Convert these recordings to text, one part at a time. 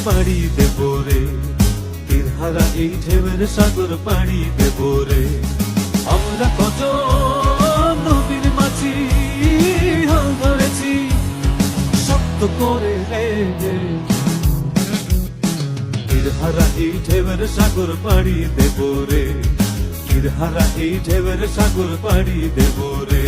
পাড়ি দেব রে, তীরহারা এই ঢেউয়ের সাগর পাড়ি দেব রে। আমরা কত নবীর মাঝি হাল ধরেছি শক্ত করে রে, তীরহারা এই ঢেউয়ের সাগর পাড়ি দেব রে, তীরহারা এই ঢেউয়ের সাগর পাড়ি দেব রে।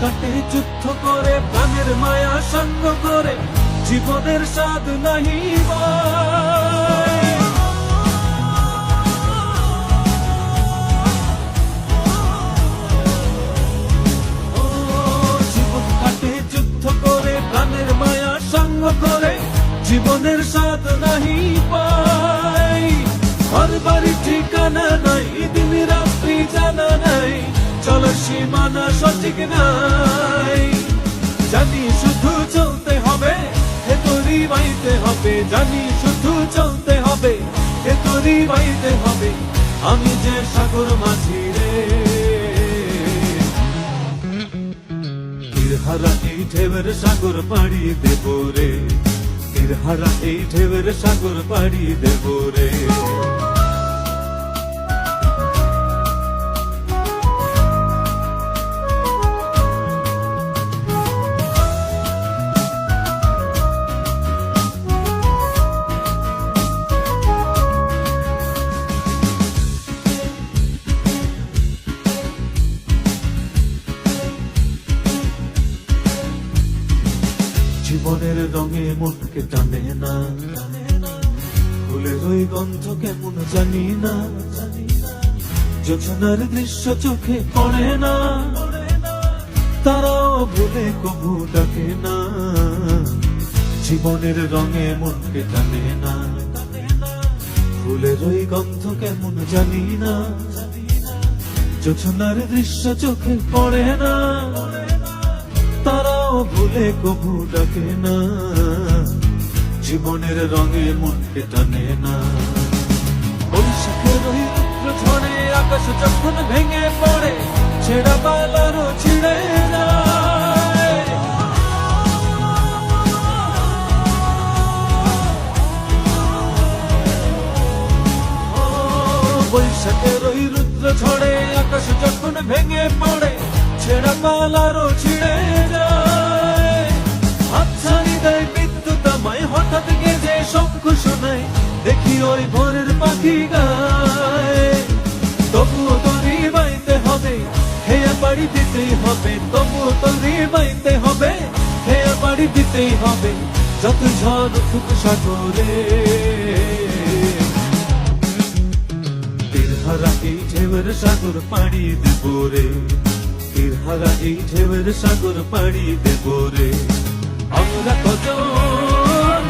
কাটে যুদ্ধ করে প্রাণের মায়া সঙ্গ করে, জীবনের স্বাদ নাহি জীবন কাটে যুদ্ধ করে প্রাণের মায়া সঙ্গ করে, জীবনের স্বাদ নাহি পাই। ঘর বাড়ি ঠিকানা নাই, দিন রাত্রি জানা নাই, চলার সীমানা সঠিক নাই। জানি শুধু চলতে হবে, হে তোরি বাইতে হবে, জানি শুধু চলতে হবে, হে তোরি বাইতে হবে। আমি যে সাগর মাঝি রে, তীরহারা এই ঢেউয়ের সাগর পাড়ি দেব রে, তীরহারা এই ঢেউয়ের সাগর পাড়ি দেব রে। জীবনের রঙে মনকে টানে না, ফুলের ওই গন্ধ কেমন জানি না, জোছনার দৃশ্য চোখে পড়ে না, তারাও ভুলে কবু ডাকে না। জীবনের রঙে মনকে টানে না, ফুলের ওই গন্ধ কেমন জানি না, জোছনার দৃশ্য চোখে পড়ে না, তারাও ভুলে কবু ডাকে না। জীবনের রঙে মনকে টানে না। বৈশাখের ওই রুদ্র ঝড়ে আকাশ যখন ভেঙে পড়ে, ছেঁড়া পালারও ছিঁড়ে যায়। বৈশাখের ওই রুদ্র ঝড়ে আকাশ যখন ভেঙে পড়ে, ছেঁড়া পালারও ছিঁড়ে যায়। হাতছানি দেয় বিদ্যুৎ আমায়, হঠাৎ গেজে শঙ্খ শোনায়, দেখি ওই ভোরের পাখি গায়। তবুও তোরই বাইতে হবে, হেয়া পাড়ি দিতেই হবে, তবুও তোরই বাইতে হবে, হেয়া পাড়ি দিতেই হবে, যত ঝড় উঠুক সাগরে। তীরহারা এই ঢেউয়ের সাগর পাড়ি দেব রে, তীরহারা এই ঢেউয়ের সাগর পাড়ি দেব রে। আমরা কত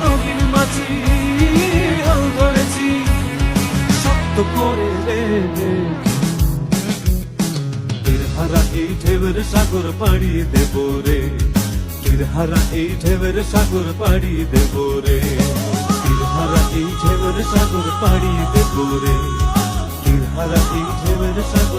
নবীর মাঝি হাল ধরেছি শক্ত করে রে, তীরহারা এই ঢেউয়ের সাগর পাড়ি দেব রে, তীরহারা এই ঢেউয়ের সাগর পাড়ি দেব রে, তীরহারা এই ঢেউয়ের সাগর পাড়ি দেব রে, তীরহারা এই ঢেউয়ের সাগর